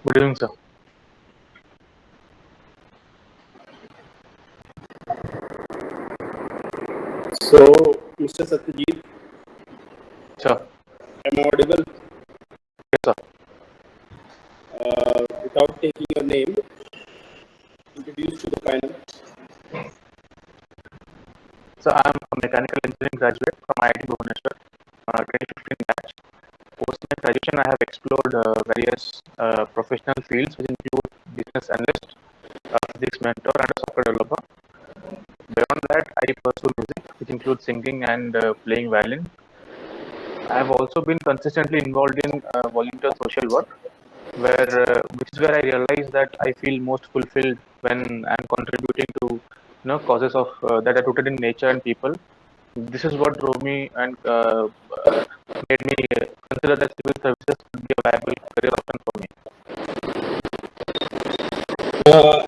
Good evening, sir. So, Mr. Satyajeet, Sure. am I audible? Yes, sir. Without taking your name, introduce to the panel. So I'm a mechanical engineering graduate from IIT Bhubaneswar, 2015 batch. Post my graduation, I have explored various professional fields, which include business analyst, physics mentor, and a software developer. Beyond that, I pursue music, which includes singing and playing violin. I have also been consistently involved in volunteer social work, which is where I realize that I feel most fulfilled when I'm contributing to causes of that are rooted in nature and people. This is what drove me and made me consider that civil services could be a viable career option for me.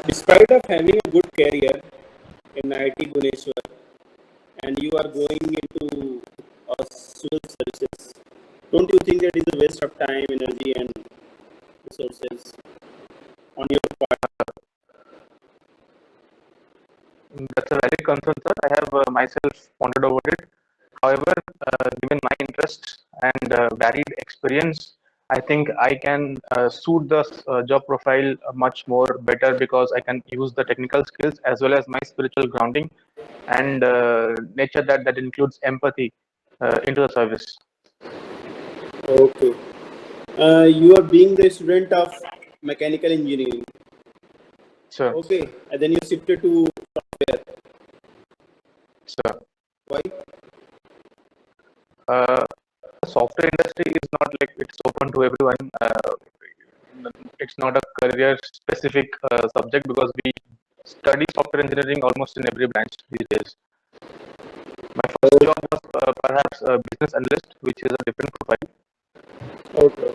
Despite of having a good career in IIT Bhubaneswar and you are going into civil services, don't you think that is a waste of time, energy, and resources on your part? That's a valid concern, sir. I have myself pondered over it. However, given my interests and varied experience, I think I can suit the job profile much more better because I can use the technical skills as well as my spiritual grounding and nature that includes empathy into the service. Okay. You are being the student of mechanical engineering. Sure. Okay. And then you shifted to software. Sure. Why? The software industry is not like it's open to everyone. It's not a career specific subject because we study software engineering almost in every branch these days. My first job was perhaps a business analyst, which is a different profile. Okay.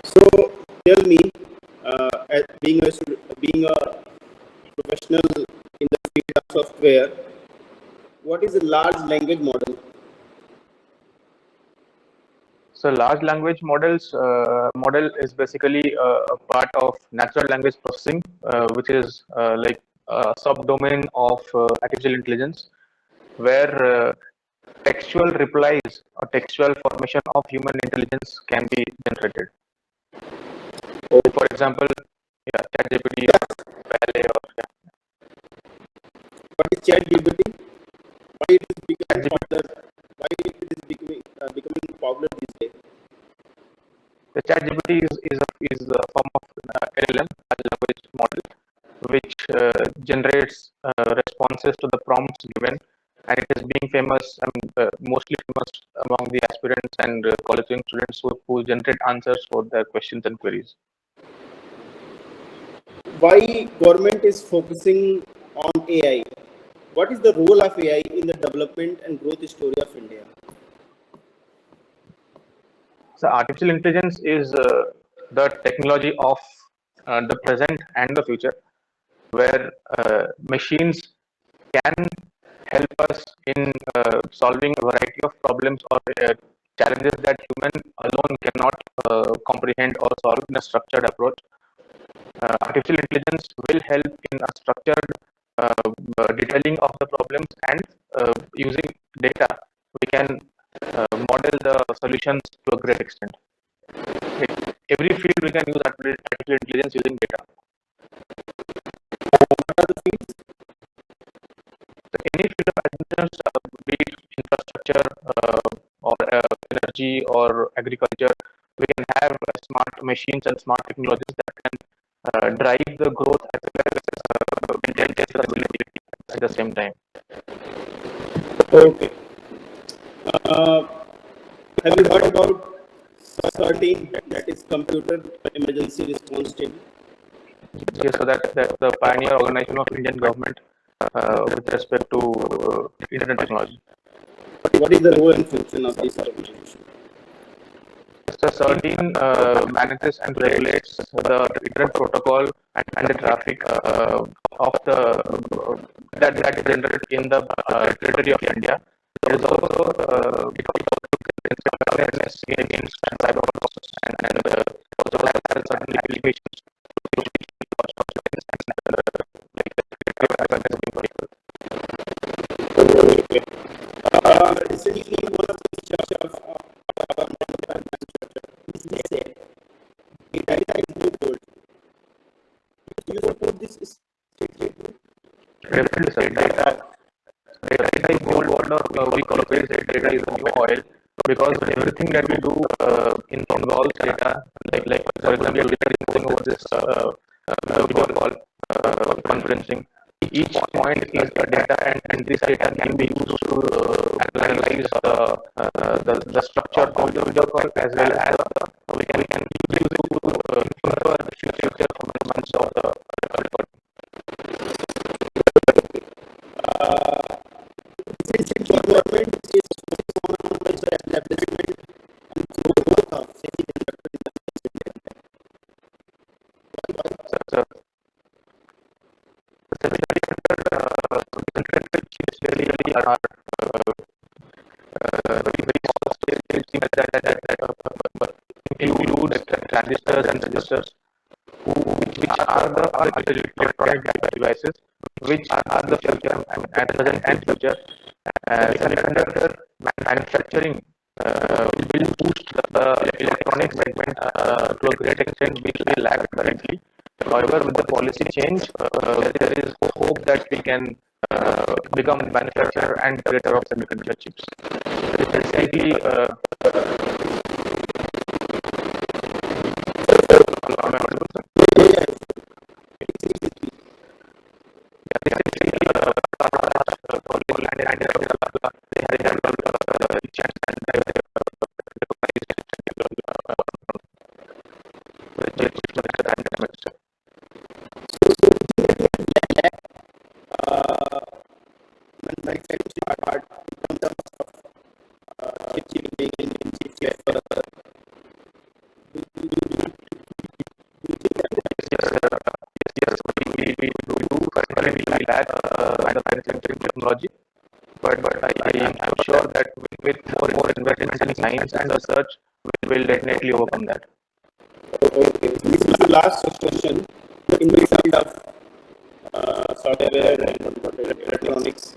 So tell me, as being a professional in the field of software, what is a large language model? So large language model is basically a part of natural language processing, which is like a subdomain of artificial intelligence, where textual replies or textual formation of human intelligence can be generated. For example, yeah, ChatGPT or Ballet or yeah. What is ChatGPT? Why it is becoming ChatGPT. popular? Why it is becoming popular these days? The ChatGPT is a form of LLM, large language model, which generates responses to the prompts given, and it is being famous, mostly famous among the aspirants and college students who generate answers for their questions and queries. Why government is focusing on AI? What is the role of AI in the development and growth story of India? So artificial intelligence is the technology of the present and the future, where machines can help us in solving a variety of problems or challenges that human alone cannot comprehend or solve in a structured approach. Artificial intelligence will help in a structured detailing of the problems, and using data we can model the solutions to a great extent. Every field we can use artificial intelligence using data. What are the fields? So any field of intelligence, be it infrastructure or energy or agriculture, we can have smart machines and smart technologies that can drive the growth as well as maintain sustainability at the same time. Okay. Have you heard about CERTIN, that is Computer Emergency Response Team? Yes, so that's the pioneer organization of Indian government with respect to internet technology. What is the role and function of this organization? So CERTIN manages and regulates the internet protocol and the traffic of the that is generated in the territory of India. It is also awareness against cyber attacks and also has certain education, Recently, one of the church of our manufacturer, he said, data is new gold. Do you support this statement? definitely, sir. Data is the old world, or we call it data is the new oil, because everything that we do involves data. Like for example, we are going over this video call conferencing. Each point is a data, and this data can be used to analyze the structure of the video call, as well as we can use it to infer the future performance of the record. Government is focused on the establishment and growth of semiconductor industry. So, semiconductor chips really are very sophisticated things that include transistors and resistors, which are the electronic devices, which are the future and present and future. Semiconductor manufacturing will boost the electronic segment to a great extent, which we lack currently. However, with the policy change, there is hope that we can become manufacturer and creator of semiconductor chips. Recently, am I audible, sir? Manufacturing part in terms of chip making and chip Yes, we do currently lack manufacturing technology, but I am sure that with more investments in science and research, we will definitely overcome that. Okay, this is the last question in the field of software and electronics.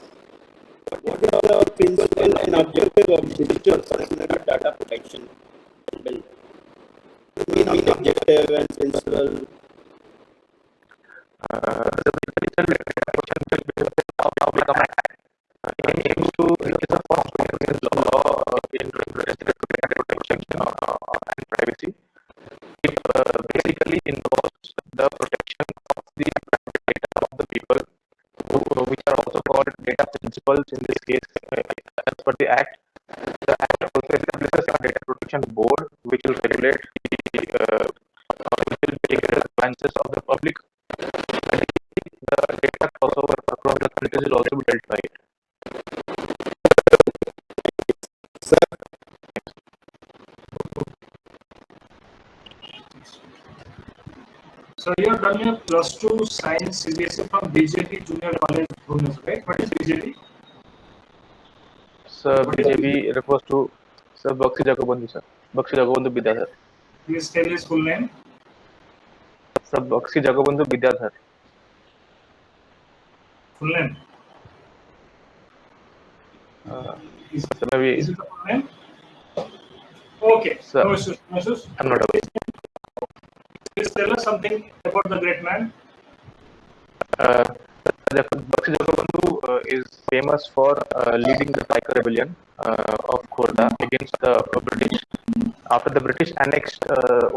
What is the principle and objective of digital personal data protection? The main objective and principle. The digital data protection aims to is a first principle law in residential data protection and privacy. It basically involves the protection of the private data of the people, which are also called data principles in this case, as per the Act. The Act also establishes a data protection board, which will regulate which will take the advances of the public. The data crossover across the countries will also be dealt by it. So you have done your plus 2 science CBSE from BJP Junior College, Bhubaneswar, right? What is BJP? Sir, BJP refers to Sir Bakshi Jagabandhu, sir. Bakshi Jagabandhu Vidya, sir. Please tell his full name. Sir Bakshi Jagabandhu Vidya, sir. Full name. Is Sir, maybe, it the full name? Okay. sir, No issues. No issues. I'm not aware. Please tell us something about the great man. Bakshi Jagabandhu is famous for leading the Paika rebellion of Khorda against the British. After the British annexed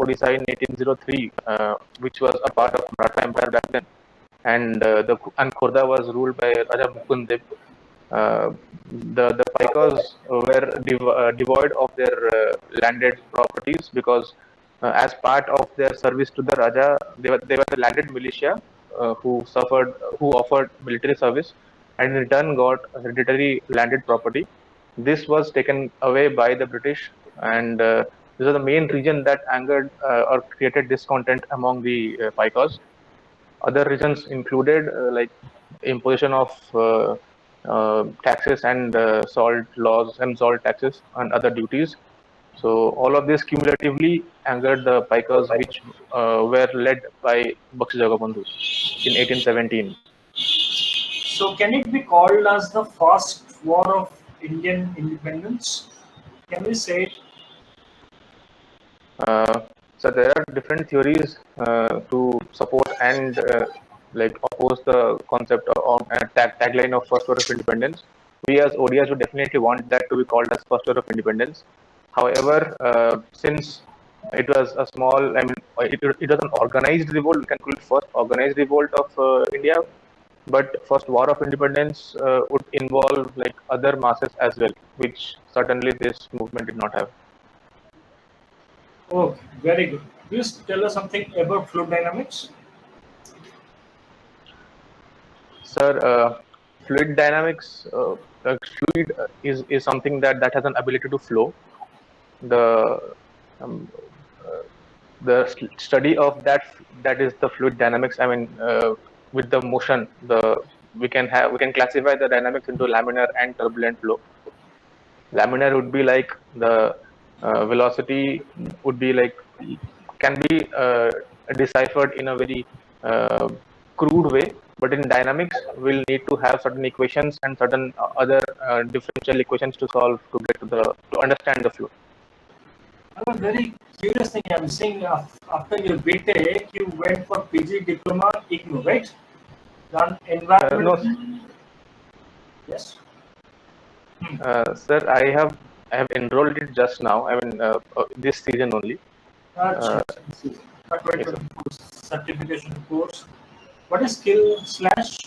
Odisha in 1803, which was a part of Maratha Empire back then, and Khorda was ruled by Raja Mukund Deb. The Paikas were devoid of their landed properties, because as part of their service to the Raja, they were the landed militia who offered military service, and in return got hereditary landed property. This was taken away by the British, and this is the main reason that angered or created discontent among the Paikas. Other reasons included like imposition of taxes and salt laws and salt taxes and other duties. So all of this cumulatively angered the Pikers, which were led by Bakshi Jagabandhu in 1817. So can it be called as the first war of Indian independence? Can we say it? Uh, so there are different theories to support and like oppose the concept of tagline of first war of independence. We as ODIs would definitely want that to be called as first war of independence. However, since it was a small, I mean, it was an organized revolt. We can call it first organized revolt of India. But first war of independence would involve like other masses as well, which certainly this movement did not have. Oh, very good. Please tell us something about fluid dynamics. Sir, fluid dynamics, fluid is something that has an ability to flow. The um, uh, study of that is the fluid dynamics. I mean, with the motion, we can classify the dynamics into laminar and turbulent flow. Laminar would be like the velocity would be like can be deciphered in a very uh, crude way, but in dynamics we'll need to have certain equations and certain other differential equations to solve to get to understand the flow. I was very curious thing. I'm saying after your BTech, you went for PG diploma IGNU, right? Done No, environment. Yes. sir, I have enrolled it just now. I mean, this season only. Achha, Uh, this is a yes, sir. 2024 certification course. What is skill slash?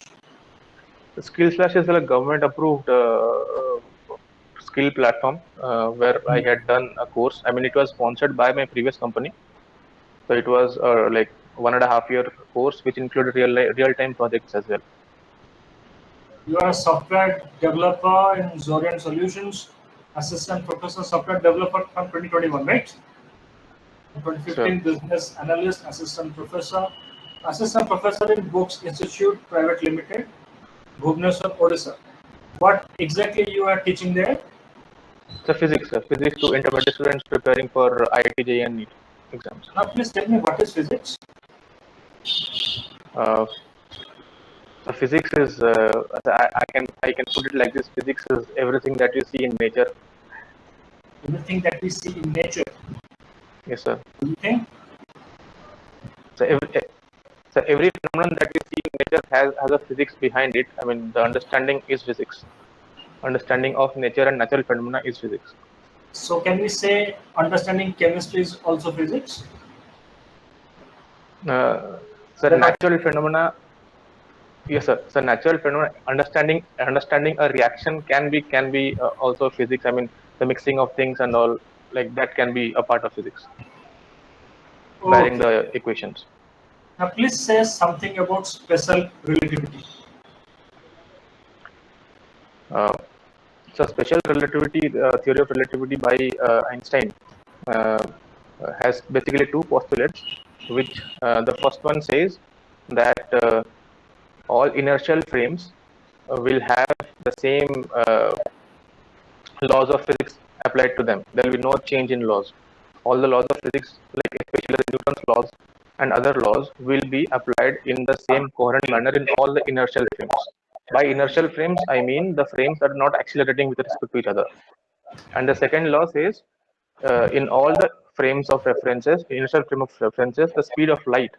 The Skill Slash is a government approved skill platform where I had done a course. I mean, it was sponsored by my previous company. So it was like 1.5 year course, which included real time projects as well. You are a software developer in Zorian Solutions, assistant professor software developer from 2021, right? In So 2015, business analyst, assistant professor in Books Institute Private Limited, Bhubaneswar, Odisha. What exactly you are teaching there? physics to intermediate students preparing for IIT JEE and NEET exams. Now, please tell me what is physics? Uh, so physics is I can put it like this: physics is everything that you see in nature. Everything that we see in nature. Yes, sir. Everything. So every phenomenon that you see in nature has a physics behind it. I mean, the understanding is physics. Understanding of nature and natural phenomena is physics. So, can we say understanding chemistry is also physics? Uh, so They're not. natural phenomena, yes, sir. So natural phenomena, understanding a reaction can be also physics. I mean, the mixing of things and all like that can be a part of physics, barring Okay. the equations. Now, please say something about special relativity. Uh, so special relativity, theory of relativity by Einstein uh, has basically two postulates, which the first one says that all inertial frames will have the same laws of physics applied to them. There will be no change in laws. All the laws of physics, like especially the Newton's laws and other laws, will be applied in the same coherent manner in all the inertial frames. By inertial frames, I mean the frames that are not accelerating with respect to each other. And the second law says in all the frames of references, inertial frame of references, the speed of light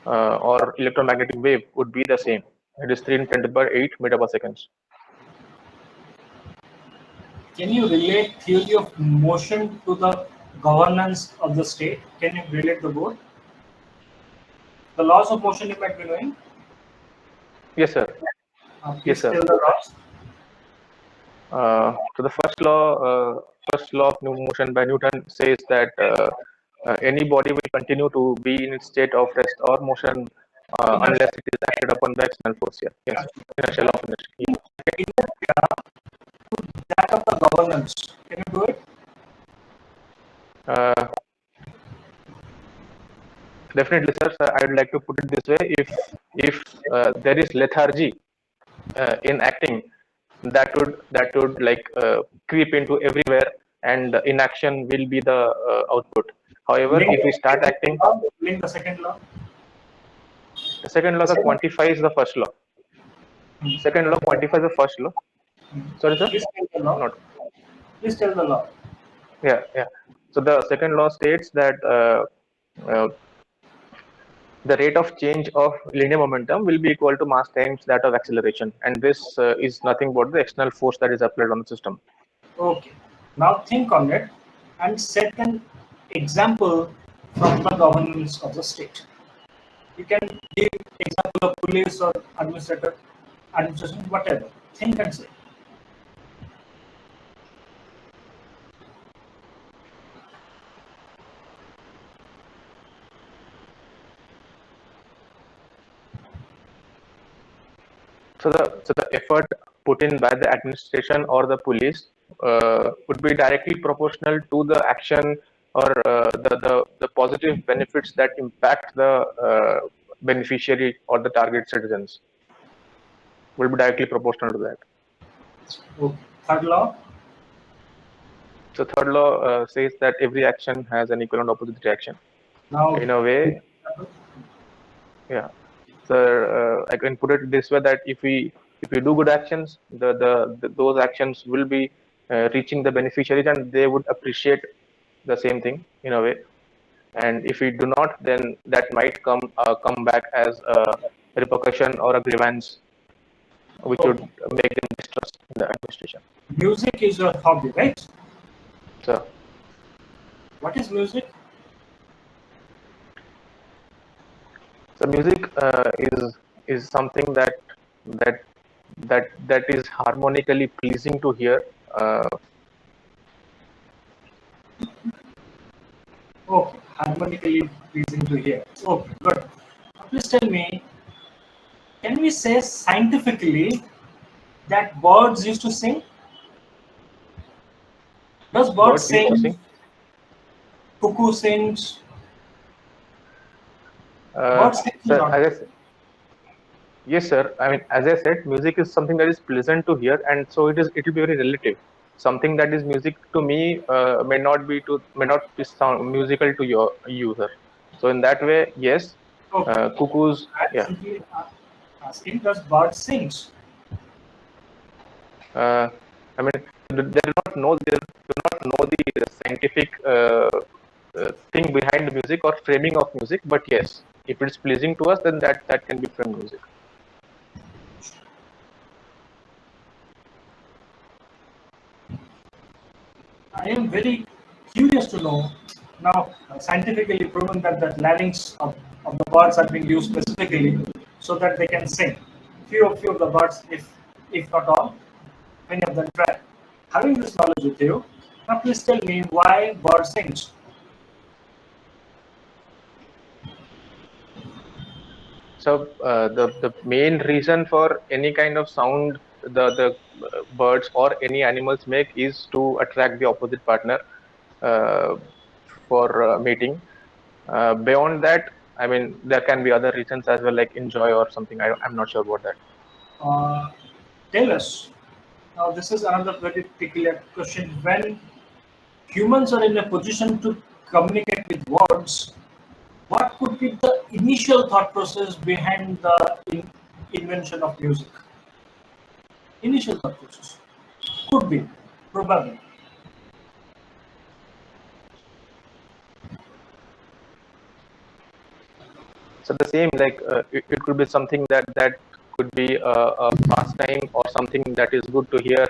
or electromagnetic wave would be the same. It is 3 × 10⁸ meter per seconds. Can you relate theory of motion to the governance of the state? Can you relate the both? The laws of motion you might be knowing. Yes, sir. Yes, Please sir. tell the laws. So the first law of motion by Newton says that any body will continue to be in its state of rest or motion Inertia. unless it is acted upon by external force. Yeah. Yes. Inertial law of inertia. That of the governance. Can you do it? Uh, Definitely, sir. So I would like to put it this way: if there is lethargy in acting, that would like creep into everywhere and inaction will be the output. However, if we start acting, Link the second law. the second law quantifies the first law. Second law quantifies the first law. Sorry, sir. Please tell the law. Not. Please tell the law. Yeah, yeah. So the second law states that the rate of change of linear momentum will be equal to mass times that of acceleration, and this is nothing but the external force that is applied on the system. Okay. Now think on it and set an example from the governance of the state. You can give example of police or administration, whatever. Think and say. So the effort put in by the administration or the police would be directly proportional to the action or the positive benefits that impact the beneficiary or the target citizens. Will be directly proportional to that. Okay. Third law. So third law says that every action has an equal and opposite reaction. Now, in a way, yeah. So I can put it this way, that if we do good actions, those actions will be reaching the beneficiaries, and they would appreciate the same thing in a way. And if we do not, then that might come back as a repercussion or a grievance, which would make them distrust in the administration. Music is your hobby, right? So what is music? So music is something that is harmonically pleasing to hear. Okay, harmonically pleasing to hear. Okay, good. Please tell me, can we say scientifically that birds used to sing? Does birds sing? Cuckoo sings. Birds sing Sir, yes, sir. I mean, as I said, music is something that is pleasant to hear, and so it will be very relative. Something that is music to me may not be sound musical to your user. So in that way, yes, okay. Cuckoos. Yeah. Simply asking, does birds sing? I mean, they do not know the scientific thing behind the music or framing of music, but yes, if it's pleasing to us, then that can be framed music. I am very curious to know now, scientifically proven that the larynx of the birds are being used specifically so that they can sing. Few of the birds, if not all, many of them try. Having this knowledge with you, now please tell me why bird sings. So the main reason for any kind of sound the birds or any animals make is to attract the opposite partner for mating. Beyond that, I mean, there can be other reasons as well, like enjoy or something. I'm not sure about that. Tell us. Now, this is another very peculiar question. When humans are in a position to communicate with words, what could be the initial thought process behind the invention of music? Initial thought process could be, probably. So the same, like it could be something that could be a pastime or something that is good to hear.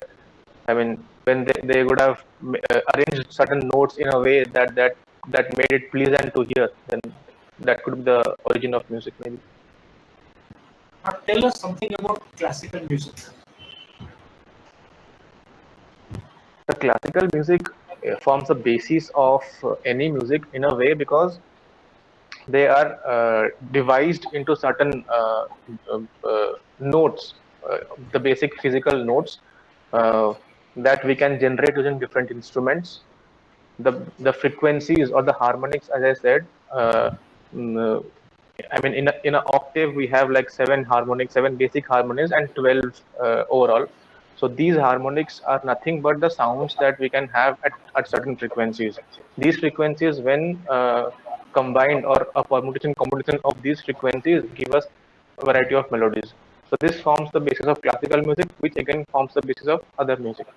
I mean, when they would have arranged certain notes in a way that made it pleasant to hear, then that could be the origin of music, maybe. Now, tell us something about classical music. The classical music forms the basis of any music in a way, because they are devised into certain notes, the basic physical notes that we can generate using different instruments. The frequencies or the harmonics, as I said, I mean, in an octave we have like seven basic harmonies and 12 overall. So these harmonics are nothing but the sounds that we can have at certain frequencies. These frequencies, when combined, or a permutation combination of these frequencies, give us a variety of melodies. So this forms the basis of classical music, which again forms the basis of other music.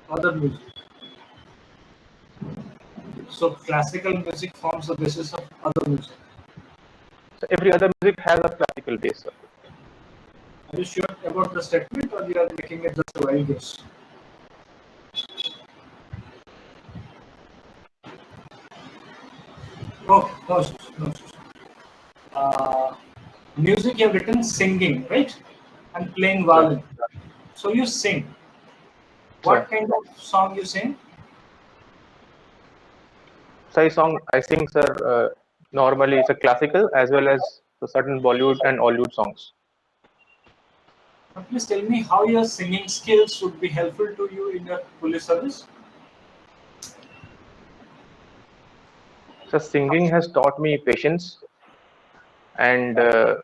Other music. So classical music forms the basis of other music. So every other music has a classical base. Are you sure about the statement, or you are making it just a wild guess? Oh, no, no. Music you have written singing, right? And playing So, violin. So you sing. so, What kind of song you sing? so I sing, sir. Normally, it's a classical as well as certain Bollywood and Hollywood songs. Please tell me how your singing skills would be helpful to you in your police service. So singing has taught me patience and uh,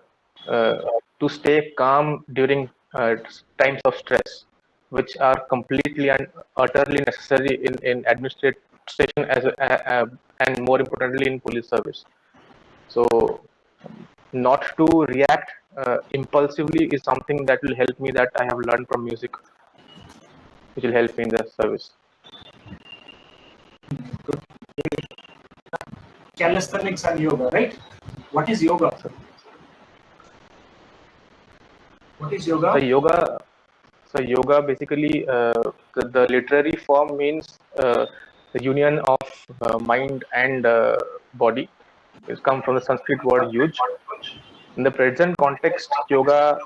to stay calm during times of stress, which are completely and utterly necessary in administration and more importantly in police service. So not to react impulsively is something that will help me, that I have learned from music, which will help me in the service. Calisthenics and yoga, right? What is yoga? So, What is so yoga? yoga So yoga basically, the literary form means the union of mind and body. It's come from the Sanskrit word yuj. In the present context, yoga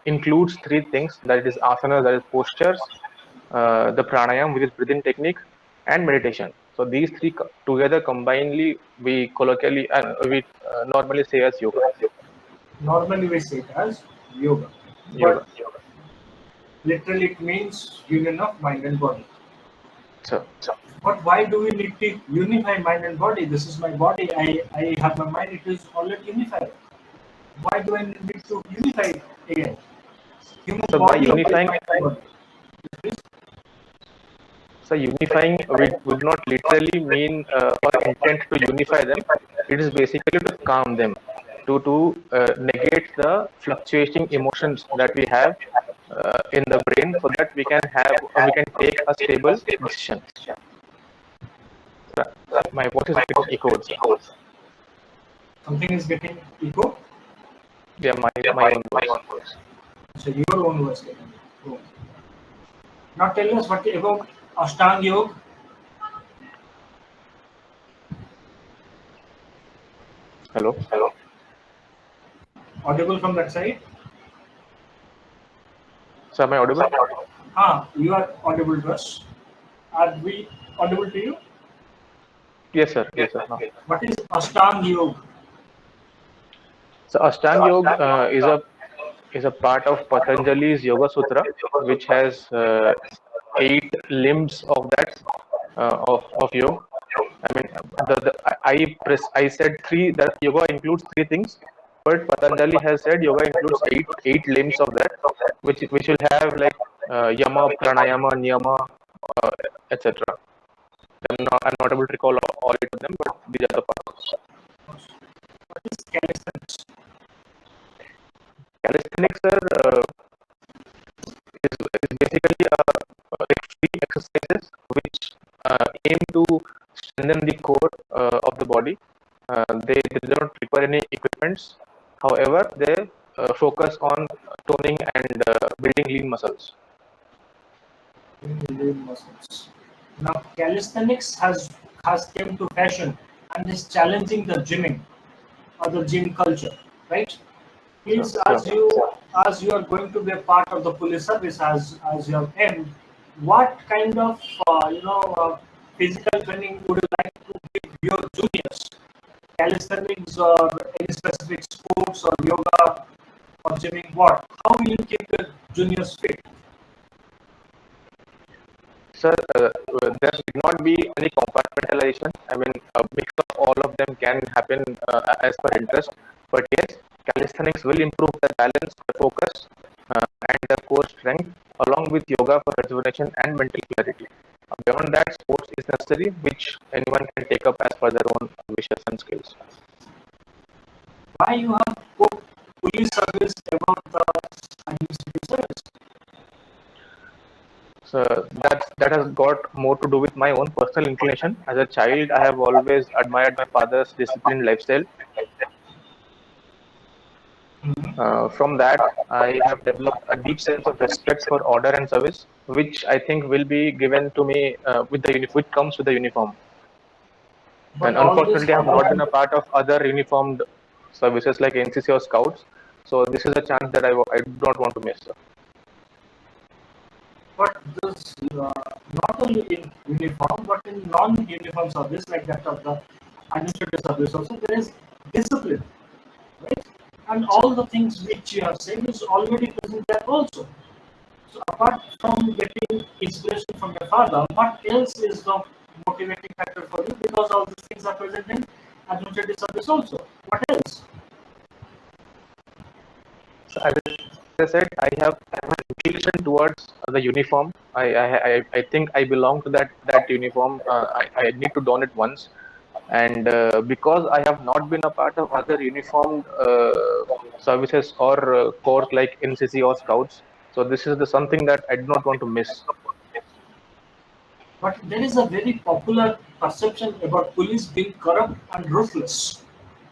includes three things: that is asana, that is postures, the pranayam, which is breathing technique, and meditation. So these three together combinedly, we colloquially we normally say as yoga. Normally we say it as yoga, but Yoga. literally it means union of mind and body. So But why do we need to unify mind and body? This is my body. I have my mind. It is already unified. Why do I need to unify it again? Human so by body or unifying mind and body? So unifying, we would not literally mean or intent to unify them. It is basically to calm them, to negate the fluctuating emotions that we have in the brain, so that we can take a stable decision. My voice is getting echoed, sir. Something is getting ego. Yeah, my own voice. So your own voice getting ego. Now tell us what about Ashtang Yoga. Hello. Audible from that side? So am I audible? You are audible to us. Are we audible to you? Yes, sir. Yes, sir. Now. What is Ashtang Yoga? So Ashtang Yoga is a part of Patanjali's Yoga Sutra, which has 8 limbs of that of yoga. I mean, I said three, that yoga includes 3 things, but Patanjali has said yoga includes eight limbs of that, which will have like yama, pranayama, niyama, uh, etc. I'm not able to recall all 8 of them, but these are the parts. What is calisthenics? Calisthenics is basically like free exercises which aim to strengthen the core of the body. They don't require any equipments. However, they focus on toning and building lean muscles. Lean muscles. Now calisthenics has came to fashion and is challenging the gymming or the gym culture, right? So, Please, so, as you are going to be a part of the police service as your end, what kind of physical training would you like to give your juniors? Calisthenics or any specific sports or yoga or gymming? What? How will you keep your juniors fit? sir, there should not be any compartmentalization. I mean, a mix of all of them can happen as per interest. But yes, calisthenics will improve the balance, the focus, and the core strength, along with yoga for rejuvenation and mental clarity. Beyond that, sports is necessary, which anyone can take up as per their own wishes and skills. Why you have put police service about the administrative service? So that has got more to do with my own personal inclination. As a child, I have always admired my father's disciplined lifestyle. From that, I have developed a deep sense of respect for order and service, which I think will be given to me with the which comes with the uniform. But And all this unfortunately, I have not been order, a part of other uniformed services like NCC or Scouts. So this is a chance that I do not want to miss. but this not only in uniform, but in non-uniform service like that of the administrative service also, there is discipline, right? And all the things which you have said is already present there also. So apart from getting inspiration from your father, what else is the motivating factor for you? Because all these things are present in administrative service also. What else? So as I said, I have an inclination towards the uniform. I think I belong to that uniform. I need to don it once, and because I have not been a part of other uniformed services or corps like NCC or Scouts, so this is the something that I do not want to miss. But there is a very popular perception about police being corrupt and ruthless,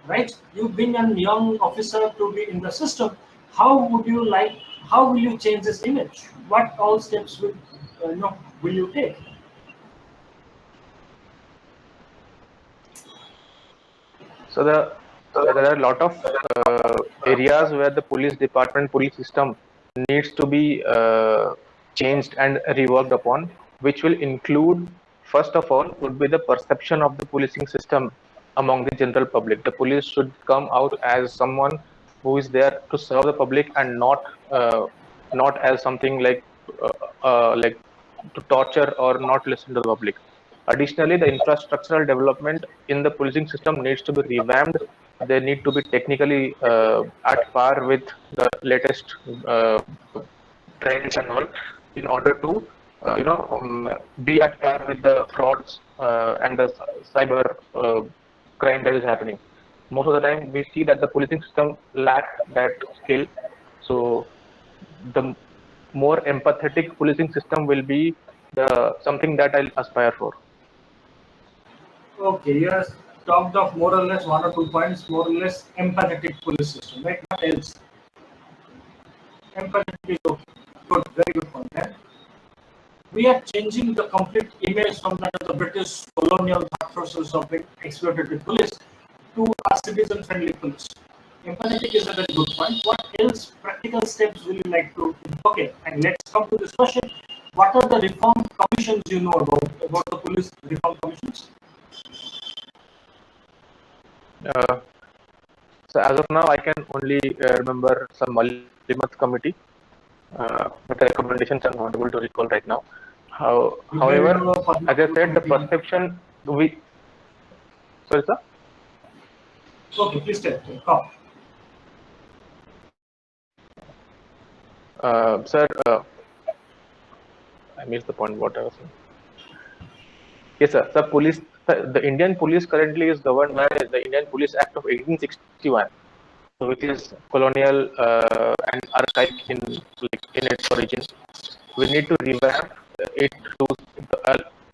right? You being a young officer to be in the system, how would you like? How will you change this image? What all steps will will you take? So there are a lot of areas where the police department, police system needs to be changed and reworked upon, which will include, first of all, would be the perception of the policing system among the general public. The police should come out as someone who is there to serve the public and not as something like to torture or not listen to the public. Additionally, the infrastructural development in the policing system needs to be revamped. They need to be technically at par with the latest uh, trends and all, in order to be at par with the frauds and the cyber crime that is happening. Most of the time, we see that the policing system lacks that skill. So the more empathetic policing system will be the something that I'll aspire for. Okay, you have talked of more or less one or two points, more or less empathetic police system, right? What else? Empathetic is okay. Good, very good point. Eh? We are changing the complete image from that of the British colonial thought process of being exploitative police to a citizen-friendly police. Empathetic is a very good point. What else practical steps will you like to? Okay, and let's come to this question. What are the reform commissions you know about the police reform commissions? Uh, so as of now, I can only remember some Malimat committee, but the recommendations I'm not able to recall right now. You may However, know public as I said, the committee. perception we sorry sir. Okay, please tell. Come. Sir, I missed the point. What I was saying. Yes, sir. The Indian police currently is governed by the Indian Police Act of 1861, which is colonial and archaic in its origin. We need to revamp it to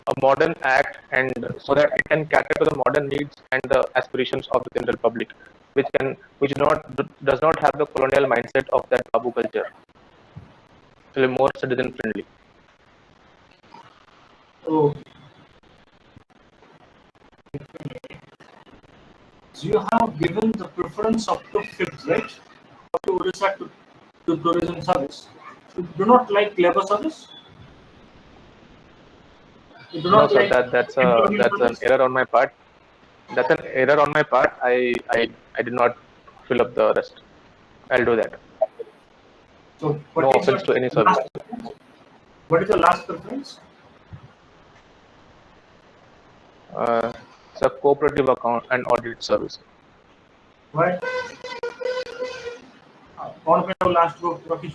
a modern act, and so that it can cater to the modern needs and the aspirations of the general public, which does not have the colonial mindset of that Babu culture. So more citizen friendly. Oh, so you have given the preference up to fifth, right? Up to Odisha to tourism service. You do not like labor service? You do No, not sir. like employment That's an service? error on my part. That's an error on my part. I did not fill up the rest. I'll do that. So No what is your offense to any service. last preference? What is your last preference? Uh, so cooperative account and audit service. Why? कौन पे last को रखी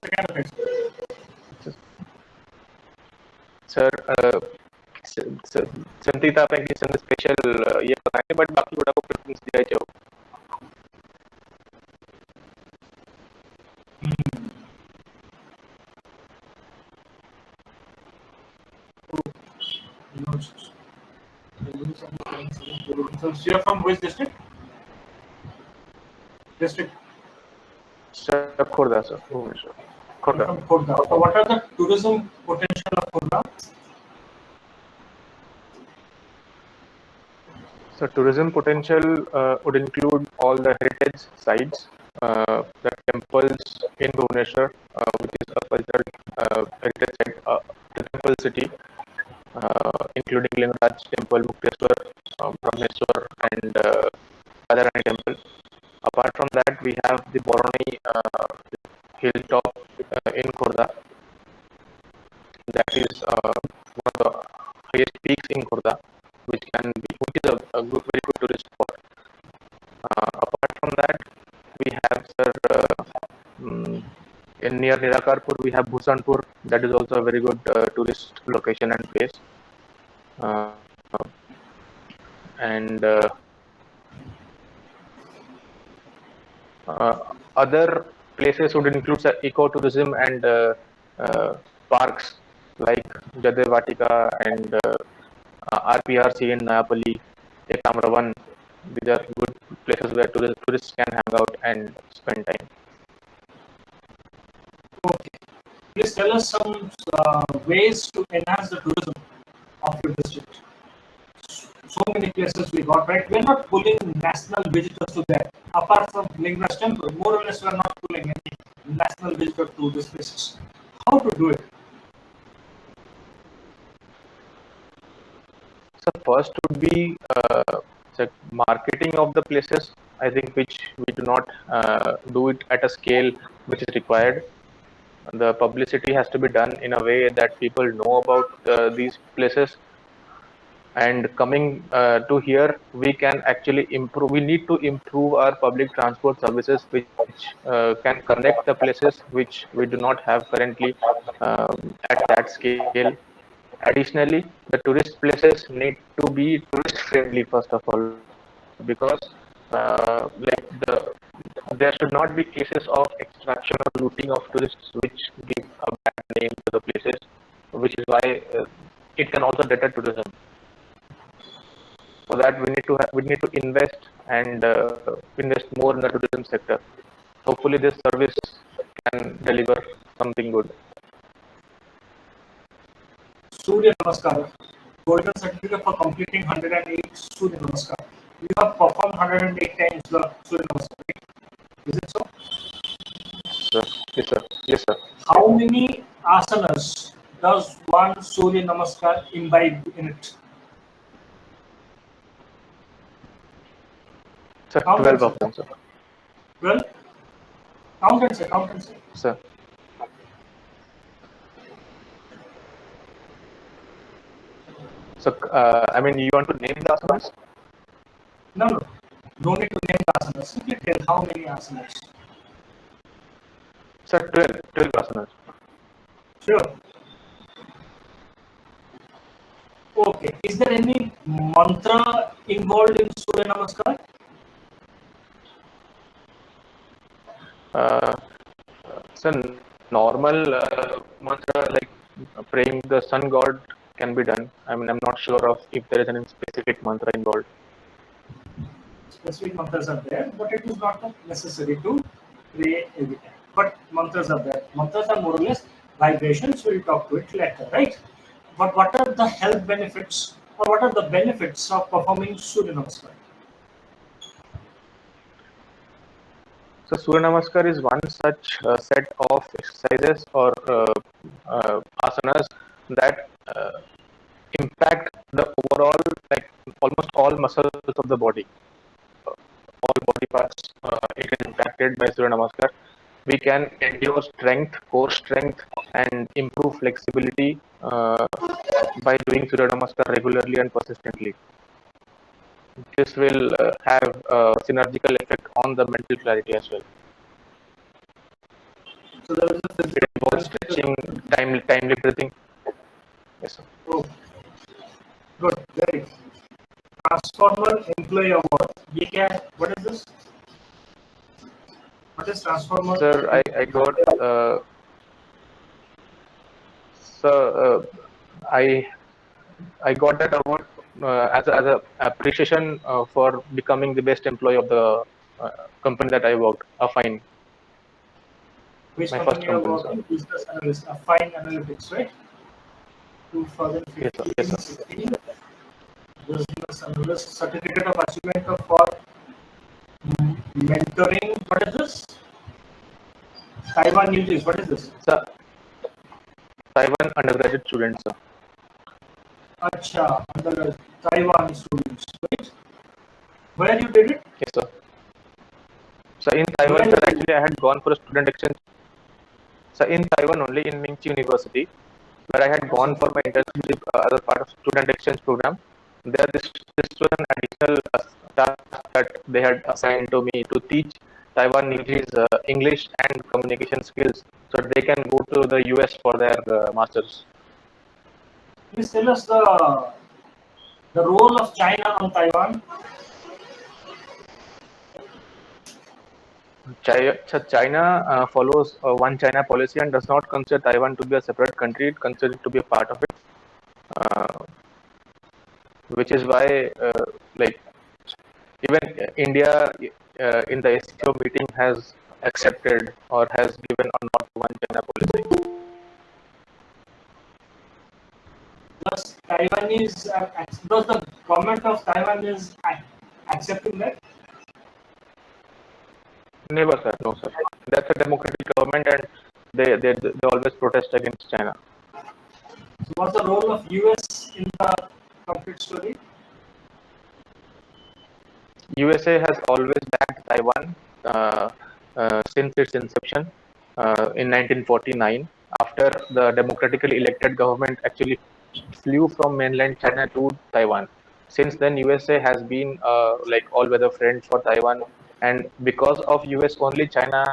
the kind of exercise? Sir संतीता आपकी संद special ये बताएंगे but बाकी बड़ा को प्रेफरेंस दिया जाओ So you're from which district? District. Sir Khordha sir Bhubaneswar Khordha From Khordha. So what are the tourism potential of Khordha? So tourism potential would include all the heritage sites, the temples in Bhubaneswar, which is a cultural heritage site, the temple city, including Lingaraj Temple, Mukteswar, Brahmeswar, and Radharani Temple. Apart from that, we have the Boroni hilltop in Khordha. That is one of the highest peaks in Khordha, which is a good, very good tourist spot. Apart from that, we have in near Nirakarpur we have Bhusanpur. That is also a very good tourist location and place. And other places would include ecotourism and parks like Jade Vatika and RPRC in Nayapalli, Ekamravan. These are good places where tourists can hang out and spend time. Okay. Please tell us some ways to enhance the tourism of your district. So many places we got, right? We're not pulling national visitors to there. Apart from Lingaraj Temple, more or less we're not pulling any national visitor to these places. How to do it? So first would be the marketing of the places. I think which we do not do it at a scale which is required. The publicity has to be done in a way that people know about these places. And coming to here, we can actually improve. We need to improve our public transport services, which can connect the places which we do not have currently at that scale. Additionally, the tourist places need to be tourist friendly first of all, because there should not be cases of extraction or looting of tourists, which give a bad name to the places, which is why it can also deter tourism. For that, we need to invest and invest more in the tourism sector. Hopefully, this service can deliver something good. Surya Namaskar. Golden certificate for completing 108 Surya Namaskar. You have performed 108 times the Surya Namaskar, right? Is it so? Sir. Yes, sir. Yes, sir. How many asanas does one Surya Namaskar imbibe in it? Sir, Count 12 and of say. them, sir. Well, count and say, count and say. Sir. So, I mean, you want to name the asanas? No, no. No need to name the asanas. Simply tell how many asanas. Sir, 12 asanas. Sure. Okay. Is there any mantra involved in Surya Namaskar? So, normal mantra like praying the sun god can be done. I mean, I'm not sure of if there is any specific mantra involved. Specific mantras are there, but it is not necessary to pray every time. But mantras are there. Mantras are more or less vibrations. We'll talk to it later, right? But what are the health benefits, or what are the benefits of performing Surya Namaskar? So, Surya Namaskar is one such set of exercises or asanas that impact the overall, like almost all muscles of the body. All body parts it is impacted by Surya Namaskar. We can endure strength, core strength, and improve flexibility by doing Surya Namaskar regularly and persistently. This will have a synergical effect on the mental clarity as well. So there is a It involves stretching, timely breathing. Yes, sir. Oh, good, very good. Transformer Employee Award. ये क्या है? What is this? What is Transformer? Sir, I got sir, I got that award as a appreciation for becoming the best employee of the company that I worked. Fine, Which my first company you are company, sir. working? Business analyst. Fine Analytics, right? Yes, sir. 2015, Yes, sir. 16. Business analyst. Certificate of achievement for mentoring. What is this? Taiwan News. What is this? Sir, Taiwan undergraduate students, sir. Acha, under Taiwan students, right? Where you did it? Yes, sir. So in Taiwan, Where you sir, did it? actually I had gone for a student exchange. So in Taiwan only, in Mingchi University, where I had gone for my internship as a part of student exchange program. There, this was an additional task that they had assigned to me to teach Taiwanese English and communication skills, so they can go to the US for their masters. Please tell us the role of China on Taiwan. China follows one China policy and does not consider Taiwan to be a separate country. It considers it to be a part of it, which is why, like, even India in the SCO meeting has accepted or has given a not one China policy. Does Taiwanese, does the government of Taiwan is accepting that? Never, sir. No, sir. That's a democratic government, and they always protest against China. So what's the role of US in the complete story? USA has always backed Taiwan since its inception in 1949. After the democratically elected government actually flew from mainland China to Taiwan. Since then, USA has been like all-weather friend for Taiwan, and because of US only, China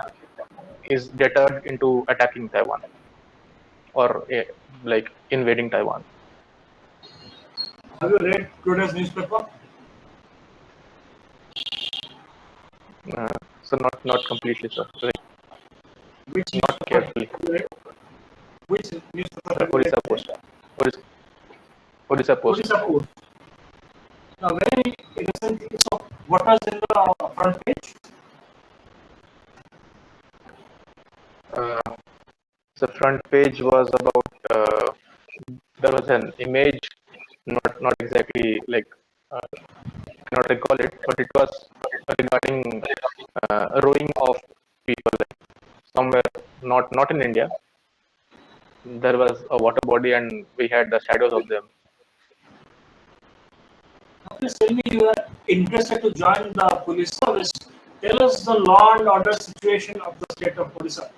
is deterred into attacking Taiwan or like invading Taiwan. Have you read today's newspaper? So not completely, sir. Like, Which not newspaper carefully. have you read? Which newspaper have you Odisha read? Post. Odisha Post. Odisha Post. Now, very recently, so what was in the front page? The front page was about there was an image, not exactly like cannot recall it, but it was regarding rowing of people like, somewhere not in India. There was a water body and we had the shadows of them. Please tell me you are interested to join the police service. Tell us the law and order situation of the state of Odisha.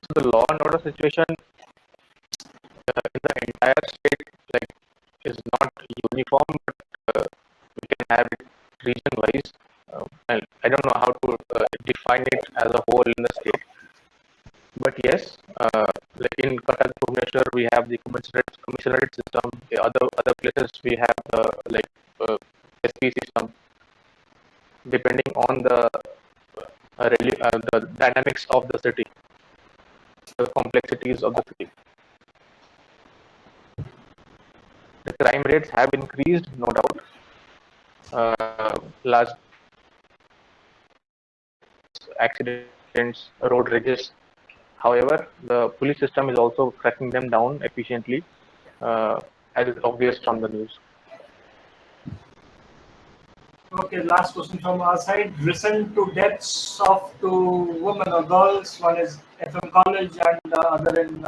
So the law and order situation in the entire state like is not uniform, but we can have it region wise. I don't know how to define it as a whole in the state. But yes, like in Cuttack, Bhubaneswar, we have the commissionerate system. The other places we have the like SP system. Depending on the dynamics of the city, the complexities of the city, the crime rates have increased, no doubt. Large accidents, road rages. However, the police system is also cracking them down efficiently, as is obvious from the news. Okay, last question from our side. Recent two deaths of two women or girls. One is FM College and the other in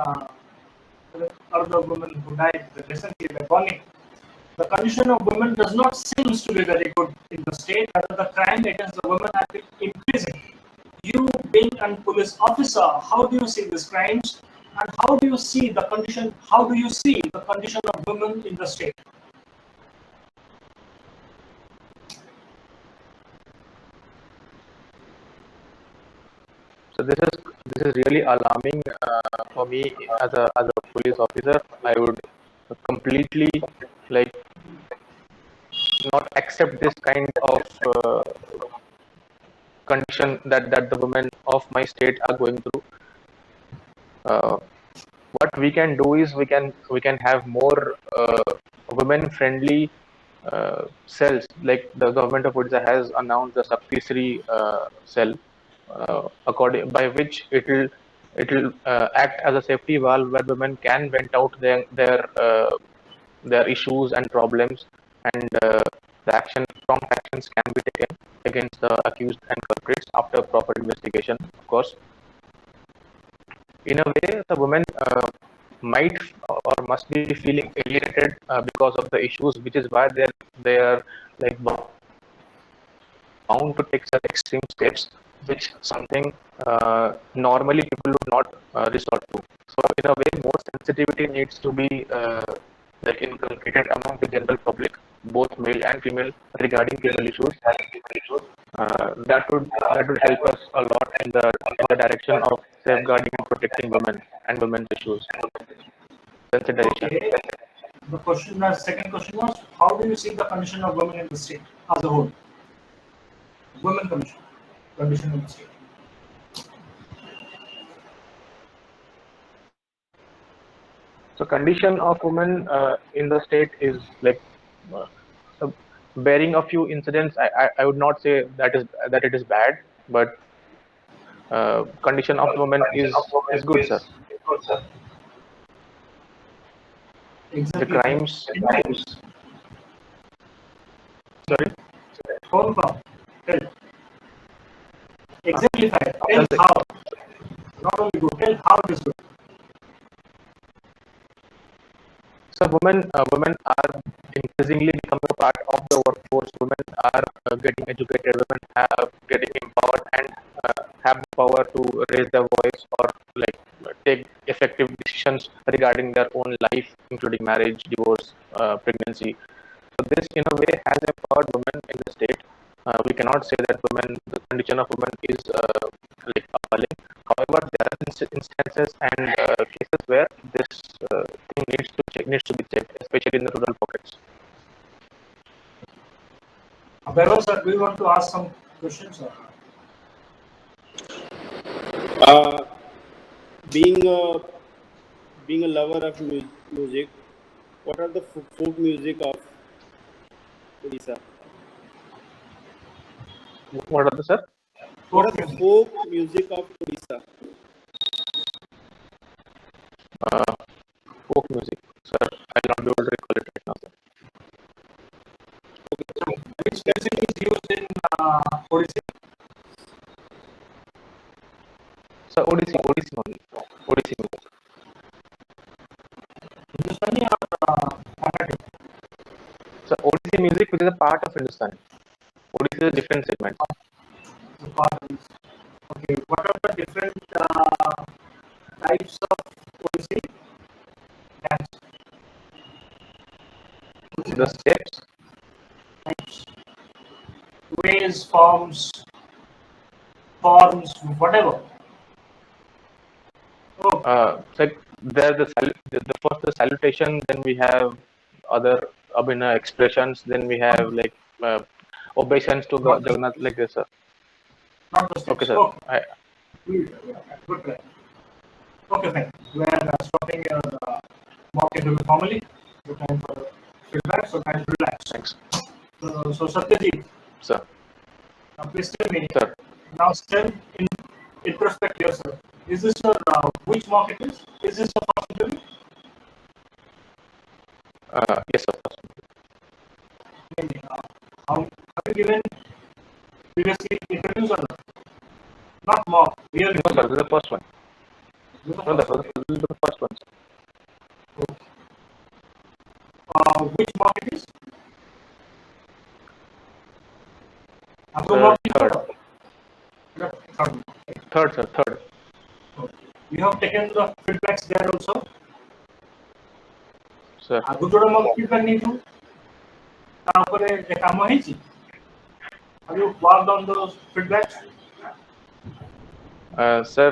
other women who died recently by burning. The condition of women does not seem to be very good in the state. Rather, the crime against the women have been increasing. You being a police officer, how do you see these crimes, and how do you see the condition? How do you see the condition of women in the state? So this is really alarming for me as a police officer. I would completely like not accept this kind of condition that the women of my state are going through. What we can do is we can have more women friendly cells. Like the government of Odisha has announced the Shakti Sri cell, according by which it will act as a safety valve where women can vent out their issues and problems, and the prompt actions can be taken against the accused and culprits after proper investigation, of course. In a way, the women might or must be feeling alienated because of the issues, which is why they are like bound to take such extreme steps, which something normally people would not resort to. So, in a way, more sensitivity needs to be like inculcated among the general public, both male and female, regarding female issues. That would help us a lot in the direction of safeguarding and protecting women and women's issues. Consideration. Okay. The second question was, how do you see the condition of women in the state as a whole? Women condition in the state. So, condition of women in the state is like uh, bearing a few incidents. I would not say that it is bad, but condition of the women is good, sir. The Exactly. crimes. Sorry. Hold on. Tell. Exactly fine. Tell Does it- how. Not only good. Tell how it is good. So women are increasingly becoming a part of the workforce. Women are getting educated. Women are getting empowered and have the power to raise their voice or like take effective decisions regarding their own life, including marriage, divorce, pregnancy. So this, in a way, has empowered women in the state. We cannot say that the condition of women is like appalling. However, there are instances and cases where this thing needs to be checked, especially in the rural pockets. Abhiraj, sir, do you want to ask some questions? Uh, being a lover of music, what are the folk music of Odisha? What are the, sir? What are the folk music of Odisha? Folk music, sir. I'll not be able to recall it right now, sir. Which music is used in Odisha? So Odissi only. Odissi music. Hindustani or Carnatic? So Odissi music, which is a part of Hindustan. Odissi is a different segment. Okay. What are the different types of Odissi dance? The steps. Types, ways, forms, whatever. Oh, Like there's the first the salutation, then we have other Abhina expressions, then we have like obeisance to not the Jagannath, like this, sir. not the Okay, steps. sir. Okay. Good try. Okay, fine. We are stopping your mock interview formally. So time for feedback. So time to relax. Thanks, So Satyajeet, sir. now please tell me. Sir, Now stand in introspect yourself. Is this your which mock it is? Is this your first interview? yes, sir. Maybe, have you given previously interviews or not? Not mock, real No, sir. This is the first one. This is the No, first this is the first one, sir. which mock it is? आपको Sir, mock third. third. Third, sir. Third. You have taken the feedbacks there also. Sir. आगु जोड़ा mock feedback नहीं थू तापर एक काम है जी. Have you worked on those feedbacks? Sir,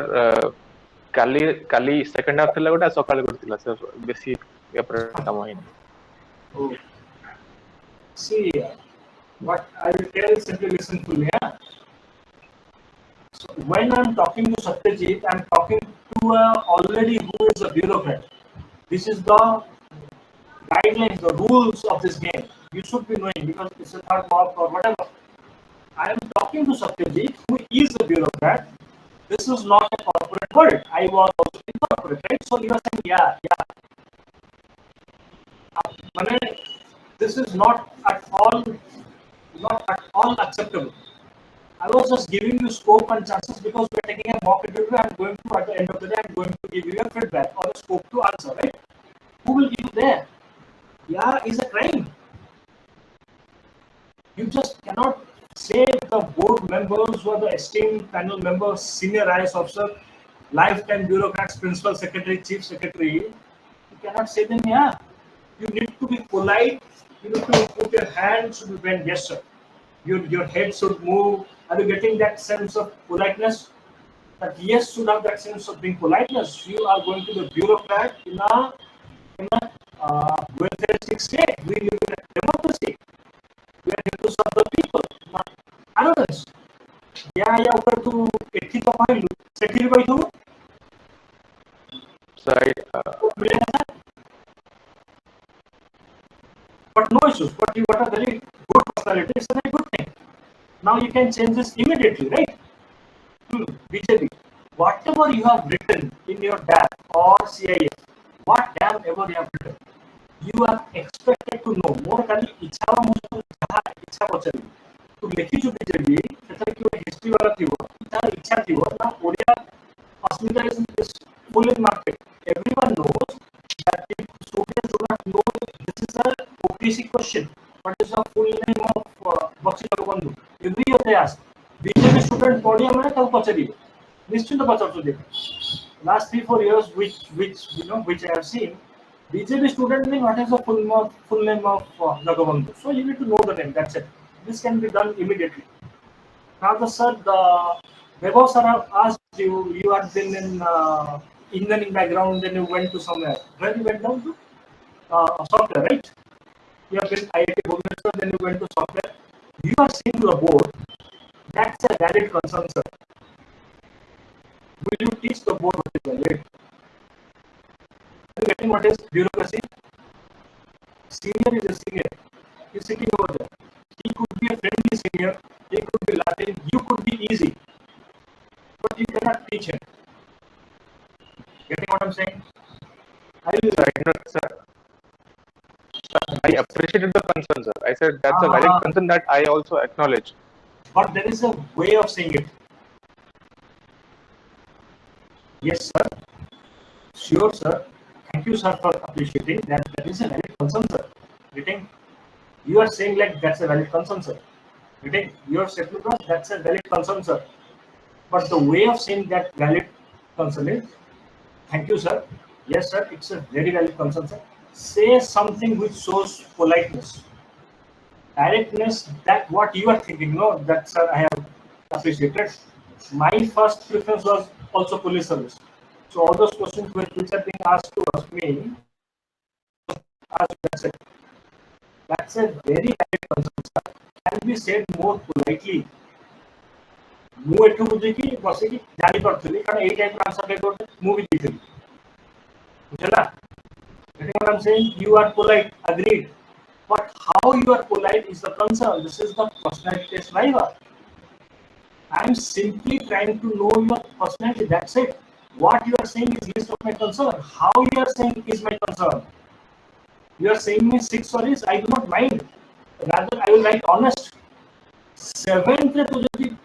କାଲି କାଲି ସେକେଣ୍ଡ ହାଫ୍ ଥିଲା ଗୋଟେ ସକାଳେ ଗୋଟେ ଥିଲା sir, ବେଶୀ ଏପଟେ କାମ ହେଇନି। Oh, see, what I will tell simply listen to me. Yeah? So when I'm talking to Satyajeet, I'm talking to already who is a bureaucrat. This is the guidelines, the rules of this game. You should be knowing because it's a third mob or whatever. I am talking to Satyajeet, who is a bureaucrat. This is not a corporate world. I was also in corporate, right? So you are saying, yeah. Mane, this is not at all acceptable. I was just giving you scope and chances because we are taking a mock interview. I'm going to, at the end of the day, I'm going to give you a feedback or a scope to answer, right? Who will give you there? Yeah, is a crime. You just cannot say the board members who are the esteemed panel members, senior IAS officer, lifetime bureaucrats, principal secretary, chief secretary. You cannot say them, yeah. You need to be polite. You need to put your hands to be bent, yes, sir. Your head should move. Are you getting that sense of politeness? That yes should have that sense of being politeness. You are going to the bureaucrat in a welfaristic state. We live in a democracy. We are here to serve the people, not arrogance. Yeah, ऊपर तू एठी तो पाइलु, सेठी भी पाइलु. So But no issues. But you got a very good personality. It's a very good thing. Now you can change this immediately, right? BJP. Whatever you have written in your DAP or CIF, whatever you have written, you are expected to know. More than इच्छा मुझे जहाँ इच्छा पहुँचेगी. तो लिखी जो BJP, जैसे कि वो history वाला थी वो, जहाँ इच्छा थी वो ना Odia hospitalization is full in market. Everyone knows that if students do not know this is a OPC question. What is the full name of Bakshi Bandhu? Every year they ask. BJP student podium में कल पहुँचेगी. निश्चित पहुँच चुके. Last 3-4 years, which I have seen, BJP student mean what is the full name of Jagabandhu. So you need to know the name. That's it. This can be done immediately. Now the Vaibhav sir have asked you. You had been in engineering background, then you went to somewhere. Where you went down to? Software, right? You have been IIT Bhubaneswar, then you went to software. You are saying to the board, that's a valid concern, sir. Will you teach the board what is valid? Are you getting what is bureaucracy? Senior is a senior. He's sitting over there. He could be a friendly senior. He could be laughing. You could be easy. But you cannot teach him. Getting what I'm saying? sir, I appreciated the concern, sir. I said that's a valid concern that I also acknowledge. But there is a way of saying it. Yes, sir. Sure, sir. Thank you, sir, for appreciating that. That is a valid concern, sir. Getting? You are saying like that's a valid concern, sir. Getting? You are saying that's a valid concern, sir. But the way of saying that valid concern is, thank you, sir. Yes, sir. It's a very valid concern, sir. Say something which shows politeness, directness. That what you are thinking. No, that sir, I have appreciated. My first preference was also police service. So all those questions which are being asked to us, me, that's it. That's a very valid concern, sir. Can be said more politely. ମୁଁ ଏଠୁ ବୁଝିକି ବସିକି ଜାଣିପାରୁଥିଲି କାରଣ ଏଇ ଟାଇପର answer paper ମୁଁ ବି ଦେଇଥିଲି ବୁଝିଲା what I'm saying, you are polite, agreed, but how you are polite is the concern. This is the personality test viva. I am simply trying to know your personality, that's it. What you are saying is least of my concern. How you are saying is my concern. You are saying me 6 stories, I do not mind. Rather, I will write honest. 7th to the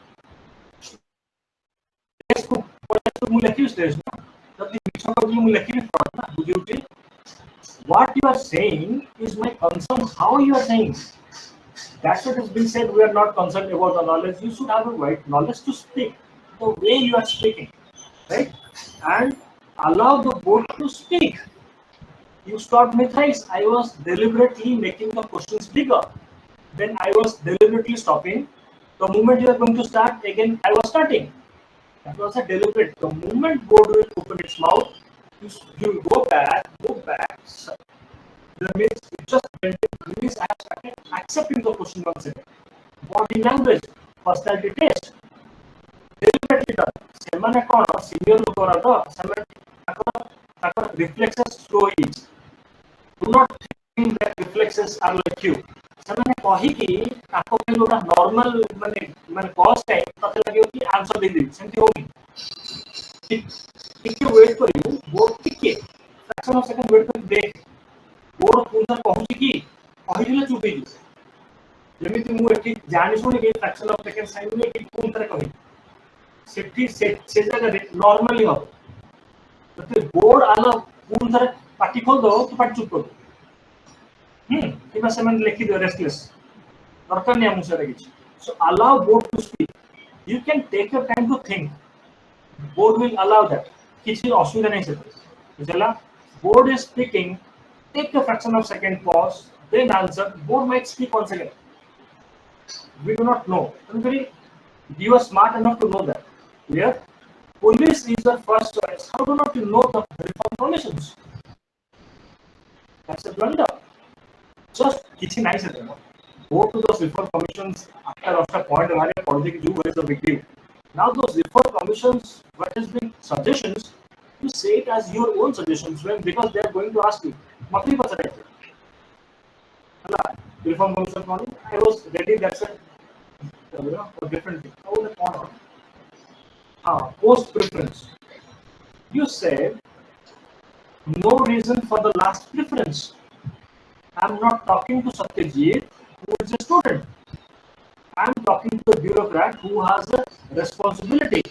what you are saying is my concern. How you are saying? That's what has been said. We are not concerned about the knowledge. You should have a right knowledge to speak the way you are speaking, right? And allow the board to speak. You stopped me thrice. I was deliberately making the questions bigger. Then I was deliberately stopping. The moment you are going to start, again I was starting. That was a deliberate. The moment board will open its mouth, you go back, go back. That means you just means accepting the question once again. Body language, personality test, deliberately done. ସେମାନେ କ'ଣ senior ଲୋକର ତ ସେମାନେ ତାଙ୍କର reflexes slow is. Do not think that reflexes are like you. ସେମାନେ କହିକି ତାଙ୍କ ପାଇଁ ଗୋଟେ ନର୍ମାଲ ମାନେ କସ୍ ଟାଇମ୍ ତତେ ଲାଗିବ କି ଆନ୍ସର ଦେଇଦେବି ସେମିତି ହଉନି ଟିକେ ୱେଟ୍ କରିବୁ ବୋର୍ଡ ଟିକେ ଫ୍ରାକ୍ସନ ଅଫ ସେକେଣ୍ଡ ୱେଟ୍ କରି ଦେଖ ବୋର୍ଡ ପୁଣି କହୁଛି କି କହିଥିଲେ ଚୁପ୍ ହେଇଯିବ ଯେମିତି ମୁଁ ଏଠି ଜାଣି ଶୁଣିକି ଫ୍ରାକ୍ସନ ଅଫ ସେକେଣ୍ଡ ସାଇନ୍ ନେଇକି ପୁଣି ଥରେ କହିବି ସେଠି ସେ ଜାଗାରେ ନର୍ମାଲି ହବ ଯଦି ବୋର୍ଡ ଆଲ ପୁଣି ଥରେ ପାଟି ଖୋଲିଦେବ ତୁ ପାଟି ଚୁପ୍ କରିବୁ କିମ୍ବା ସେମାନେ ଲେଖିଦେବେ ରେଷ୍ଟଲେସ୍ ଦରକାର ନାହିଁ ଆମକୁ ସେଟା କିଛି so allow board to speak you can take your time to think board will allow that କିଛି ଅସୁବିଧା ନାହିଁ ସେଥିରେ ବୁଝିଲା board is speaking take a fraction of second pause then answer board might speak once again we do not know you are smart enough to know that clear police is your first choice how do not you know the reform commissions that's a blunder just କିଛି ନାହିଁ ସେଥିରେ go to those reform commissions after point हमारे policy do what is the big deal now those reform commissions what has been suggestions you say it as your own suggestions when because they are going to ask you मत भी पता रहता reform commission कौन I was ready that's a different thing how the कौन post preference you said no reason for the last preference I'm not talking to Satyajeet who is a student. I'm talking to a bureaucrat who has a responsibility.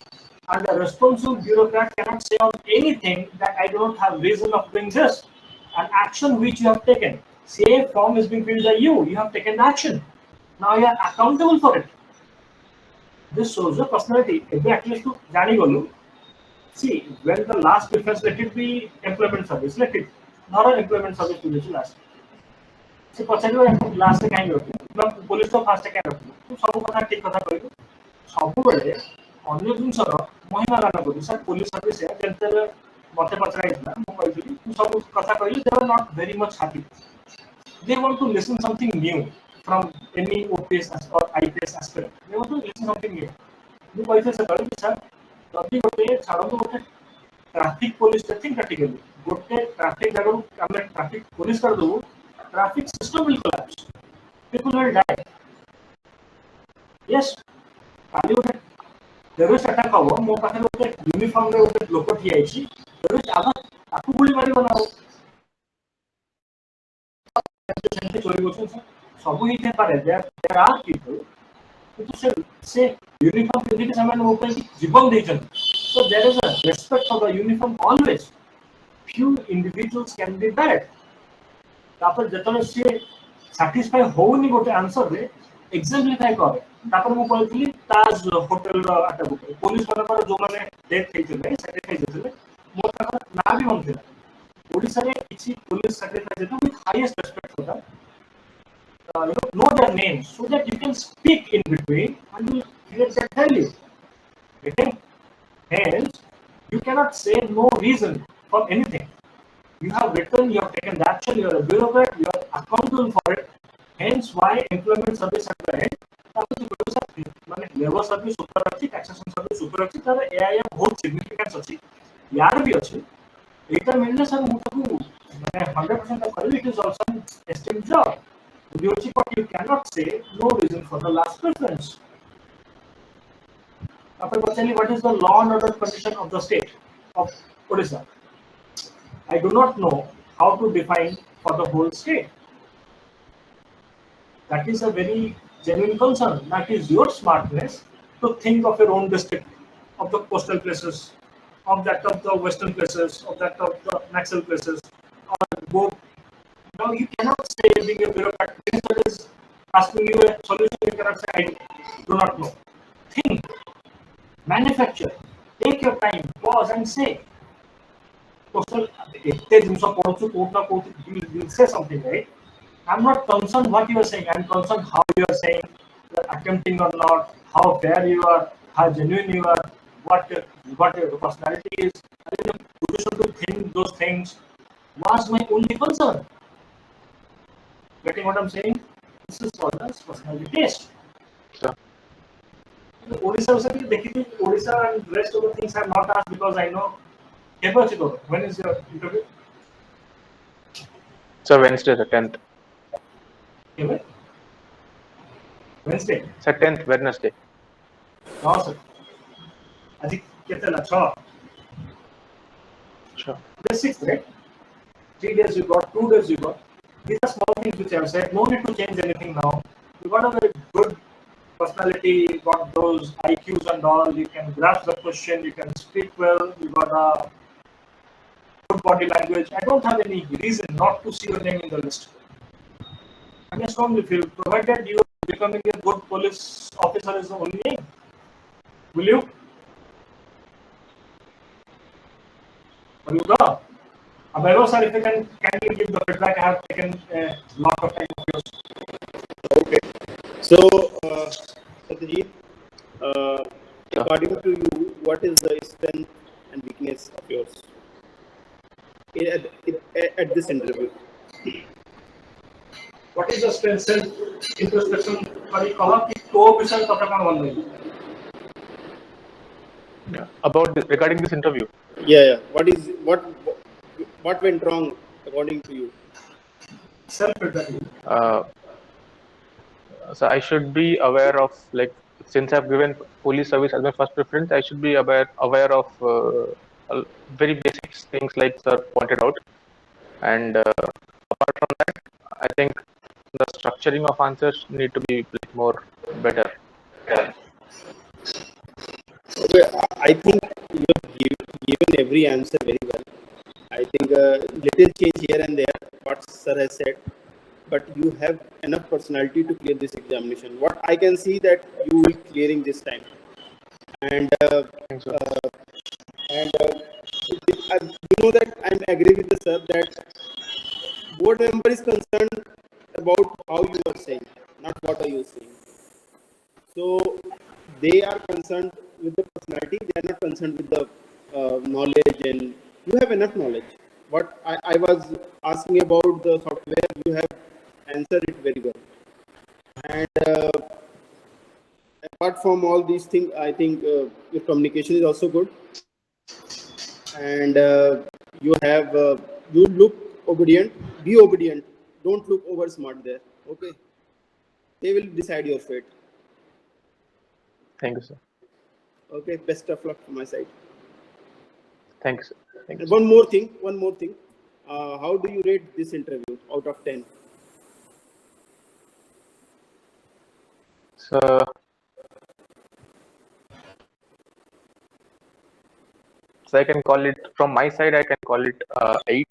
And a responsible bureaucrat cannot say on anything that I don't have reason of doing this. An action which you have taken. Say a form is being filled by you. You have taken the action. Now you are accountable for it. This shows your personality. If we at least to Jani Golu, see, when the last preference, let it be employment service. Let it. Not an employment service to be last. से पचारिबो last काई रखु ना police तो fast काई रखु तू सब कथा ठीक कथा कहू सब बेले अन्य जिनसर महिमा गाना करू सर पुलिस सर्विस है जेंतले मते पचराइतला मु कहिली तू सब कथा कहली they are not very much happy they want to listen something new from any OPS or IPS aspirant they want to listen something new मु कहिसे से कहली सर जदी गोटे छाड़ो गोटे ट्रैफिक पुलिस थिंक प्रैक्टिकली गोटे ट्रैफिक जगह हम ट्रैफिक पुलिस कर दो traffic system will collapse. People will die. Yes. काली उठे terrorist attack हवो मो पाखे उठे यूनिफॉर्म रे उठे लोक ठिया आइछि terrorist आधा ताकू गुली मारी बनाओ सेंटे चोरी गोछु सब ही थे पारे देयर आर पीपल तो से यूनिफॉर्म पिंधि के समय ऊपर की जीवन देछन so there is a respect for the uniform always few individuals can be bad तापर जतने से सैटिस्फाई होउनी गोटे आंसर रे एग्जाम्पलीफाई करे तापर मु कहथि ताज होटल रो अटक पुलिस वाला पर जो माने डेथ हेइथिले सैक्रिफाइस हेइथिले मोर ताकर ना भी मनथिला ओडिसा रे किछि पुलिस सैक्रिफाइस हेतु विथ हाईएस्ट रेस्पेक्ट होता you know their names so that you can speak in between and you create that value okay hence you cannot say no reason for anything you have written, you have taken the action, you are a bureaucrat, you are accountable for it. Hence, why employment service at the end, labor service super अच्छी, taxation service super अच्छी, तर AI बहुत significance अच्छी, यार भी अच्छी. इतना मिलने सर मुझे 100% of it is also an esteemed job. But you cannot say no reason for the last preference. After what is the law and order condition of the state of Odisha? I do not know how to define for the whole state. That is a very genuine concern. That is your smartness to think of your own district, of the coastal places, of that of the western places, of that of the Naxal places, or both. Now you cannot say being a bureaucrat minister is asking you a solution. You cannot say I do not know. Think, manufacture, take your time, pause, and say. Coastal, you say something, right? I'm not concerned what you are saying. I'm concerned how you are saying, you're attempting or not, how fair you are, how genuine you are, what your personality is, and in a position to think those things was my only concern. Getting what I'm saying? This is called as personality test. Sure. Odisha was देखिए Odisha and rest of the things are not asked because I know. When is your interview? So Wednesday, the 10th. Wednesday. It's a 10th, Wednesday. No, sir. आज कितने लच्छा? Sure. The 6th, right? 3 days you got, 2 days you got. These are small things which I have said. No need to change anything now. You got a very good personality, you got those IQs and all. You can grasp the question, you can speak well, you got a good body language. I don't have any reason not to see your name in the list. I strongly feel, provided you becoming a good police officer is the only aim. Will you? Will you go? Abhaiva sir, if you can kindly give the feedback, I have taken a lot of time of yours. Okay. So, Satyajeet, according to you, what is the strength and weakness of yours at this interview? What is the strength? Self introspection करी कहा कि तो विषय कब तक बन रही? Yeah. About this, regarding this interview. Yeah. What went wrong according to you? Self feedback. So I should be aware of, like, since I've given police service as my first preference, I should be aware of very basic things like sir pointed out. And apart from that, I think the structuring of answers need to be like more better. Okay, I think you have given every answer very well. I think little change here and there, what sir has said, but you have enough personality to clear this examination. What I can see that you will clearing this time, and Thanks, sir. you know that I agree with the sir that board member is concerned about how you are saying, not what are you saying. So they are concerned with the personality. They are not concerned with the knowledge, and you have enough knowledge. What I was asking about the software, you have answered it very well. And apart from all these things, I think your communication is also good, and you have you look obedient. Be obedient. Don't look over smart there. Okay, they will decide your fate. Thank you, sir. Okay, best of luck from my side. Thank you, sir. Thank you, And sir. one more thing. How do you rate this interview out of 10? So I can call it, from my side, I can call it 8.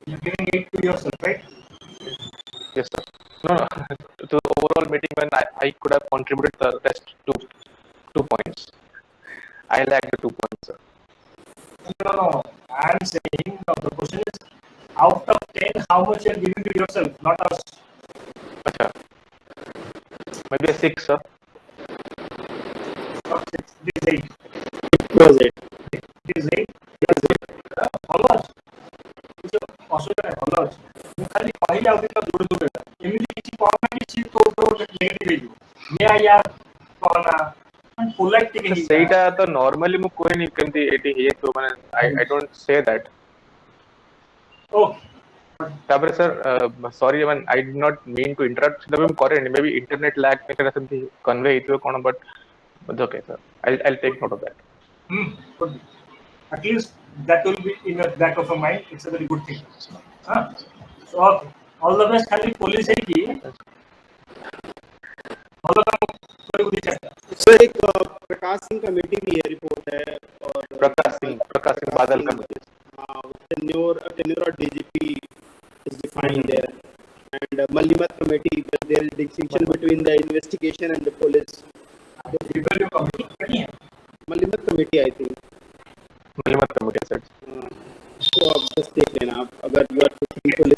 You're giving it to yourself, right? Yes, sir. No. To the overall meeting, when I could have contributed the rest to 2 points. I lacked the 2 points, sir. No. I'm saying the question is out of 10, how much you're giving to yourself, not us. Acha. Maybe a 6, sir. Not 6. This 8. It was it. This 8. ଭଲ ଅଛି କିଛି ଅସୁବିଧା ନାହିଁ ଭଲ ଅଛି ମୁଁ ଖାଲି କହିଲି ଆଉ ଟିକେ ଦୂର ଦୂର ଏମିତି କିଛି କଣ କିଛି ତୋ ନେଗେଟିଭ ହେଇଯିବ ମେ ଆଇ ୟାର କହନା ପୋଲାଇଟ ଟିକେ ହେଇଯିବ ସେଇଟା ତ ନର୍ମାଲି ମୁଁ କହିନି କେମିତି ଏଠି ହେଇଯାଇଥିବ ମାନେ I don't say that. ତାପରେ sir sorry man, I did not mean to interrupt. ସେଟା ମୁଁ କରେନି, maybe internet lag ସେଟା ସେମିତି convey ହେଇଥିବ କଣ, but okay sir, I'll take note of that. Could be. At least that will be in the back of your mind. It's a very good thing. So okay. All the best. खाली police है कि all the काम थोड़ी बुद्धि चाहिए. So एक Prakash Singh committee भी है रिपोर्ट है और Prakash Singh Badal committee. tenure of DGP is defined there, and Mallimat committee, there is distinction between the investigation and the police. Review committee नहीं है. Mallimat committee I think. Mallimat committee sir. तो आप बस देख लेना, आप अगर you are taking police